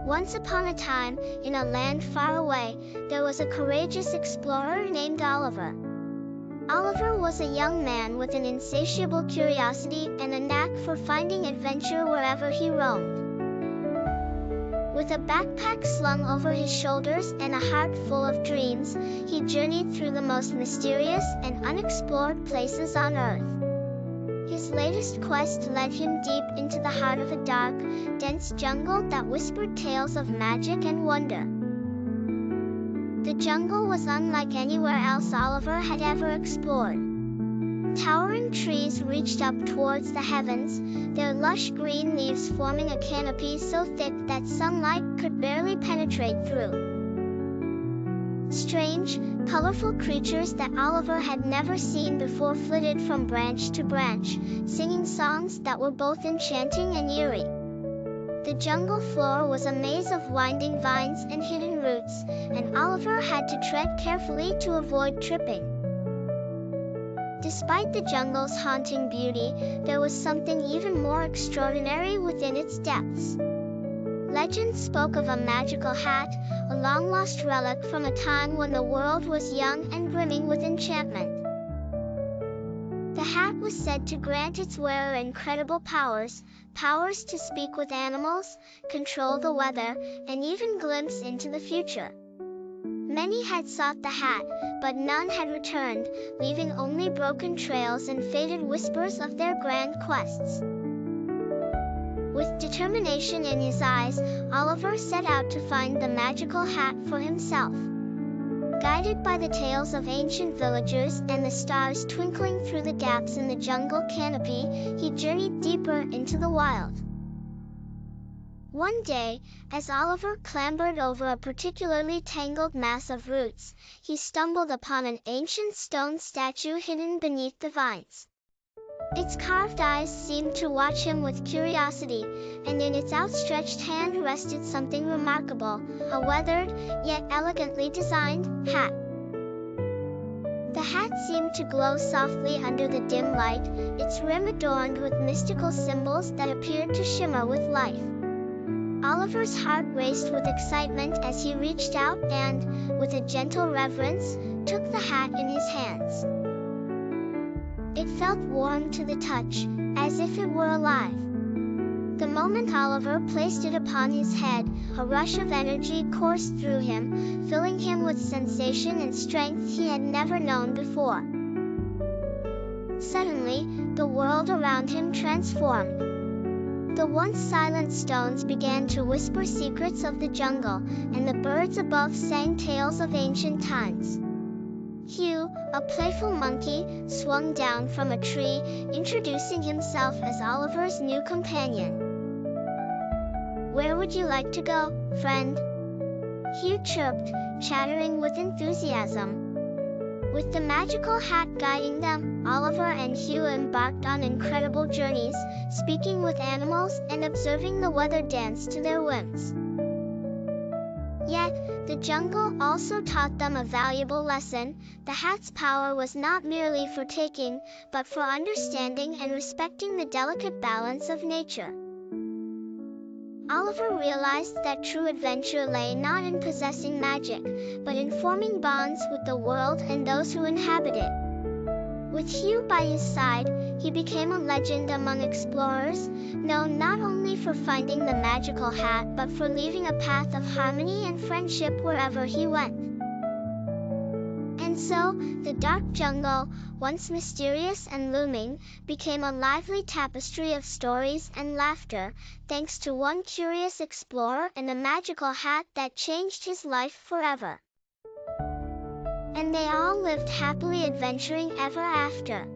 Once upon a time, in a land far away, there was a courageous explorer named Oliver. Oliver was a young man with an insatiable curiosity and a knack for finding adventure wherever he roamed. With a backpack slung over his shoulders and a heart full of dreams, he journeyed through the most mysterious and unexplored places on Earth. His latest quest led him deep into the heart of a dark, dense jungle that whispered tales of magic and wonder. The jungle was unlike anywhere else Oliver had ever explored. Towering trees reached up towards the heavens, their lush green leaves forming a canopy so thick that sunlight could barely penetrate through. Strange, colorful creatures that Oliver had never seen before flitted from branch to branch, singing songs that were both enchanting and eerie. The jungle floor was a maze of winding vines and hidden roots, and Oliver had to tread carefully to avoid tripping. Despite the jungle's haunting beauty, there was something even more extraordinary within its depths. Legend spoke of a magical hat, a long-lost relic from a time when the world was young and brimming with enchantment. The hat was said to grant its wearer incredible powers to speak with animals, control the weather, and even glimpse into the future. Many had sought the hat, but none had returned, leaving only broken trails and faded whispers of their grand quests. With determination in his eyes, Oliver set out to find the magical hat for himself. Guided by the tales of ancient villagers and the stars twinkling through the gaps in the jungle canopy, he journeyed deeper into the wild. One day, as Oliver clambered over a particularly tangled mass of roots, he stumbled upon an ancient stone statue hidden beneath the vines. Its carved eyes seemed to watch him with curiosity, and in its outstretched hand rested something remarkable, a weathered, yet elegantly designed, hat. The hat seemed to glow softly under the dim light, its rim adorned with mystical symbols that appeared to shimmer with life. Oliver's heart raced with excitement as he reached out and, with a gentle reverence, took the hat in his hands. It felt warm to the touch, as if it were alive. The moment Oliver placed it upon his head, a rush of energy coursed through him, filling him with sensation and strength he had never known before. Suddenly, the world around him transformed. The once silent stones began to whisper secrets of the jungle, and the birds above sang tales of ancient times. Hugh, a playful monkey, swung down from a tree, introducing himself as Oliver's new companion. "Where would you like to go, friend?" Hugh chirped, chattering with enthusiasm. With the magical hat guiding them, Oliver and Hugh embarked on incredible journeys, speaking with animals and observing the weather dance to their whims. Yet, the jungle also taught them a valuable lesson. The hat's power was not merely for taking, but for understanding and respecting the delicate balance of nature. Oliver realized that true adventure lay not in possessing magic, but in forming bonds with the world and those who inhabit it. With Hugh by his side, he became a legend among explorers, known not only for finding the magical hat but for leaving a path of harmony and friendship wherever he went. And so, the dark jungle, once mysterious and looming, became a lively tapestry of stories and laughter, thanks to one curious explorer and a magical hat that changed his life forever. And they all lived happily adventuring ever after.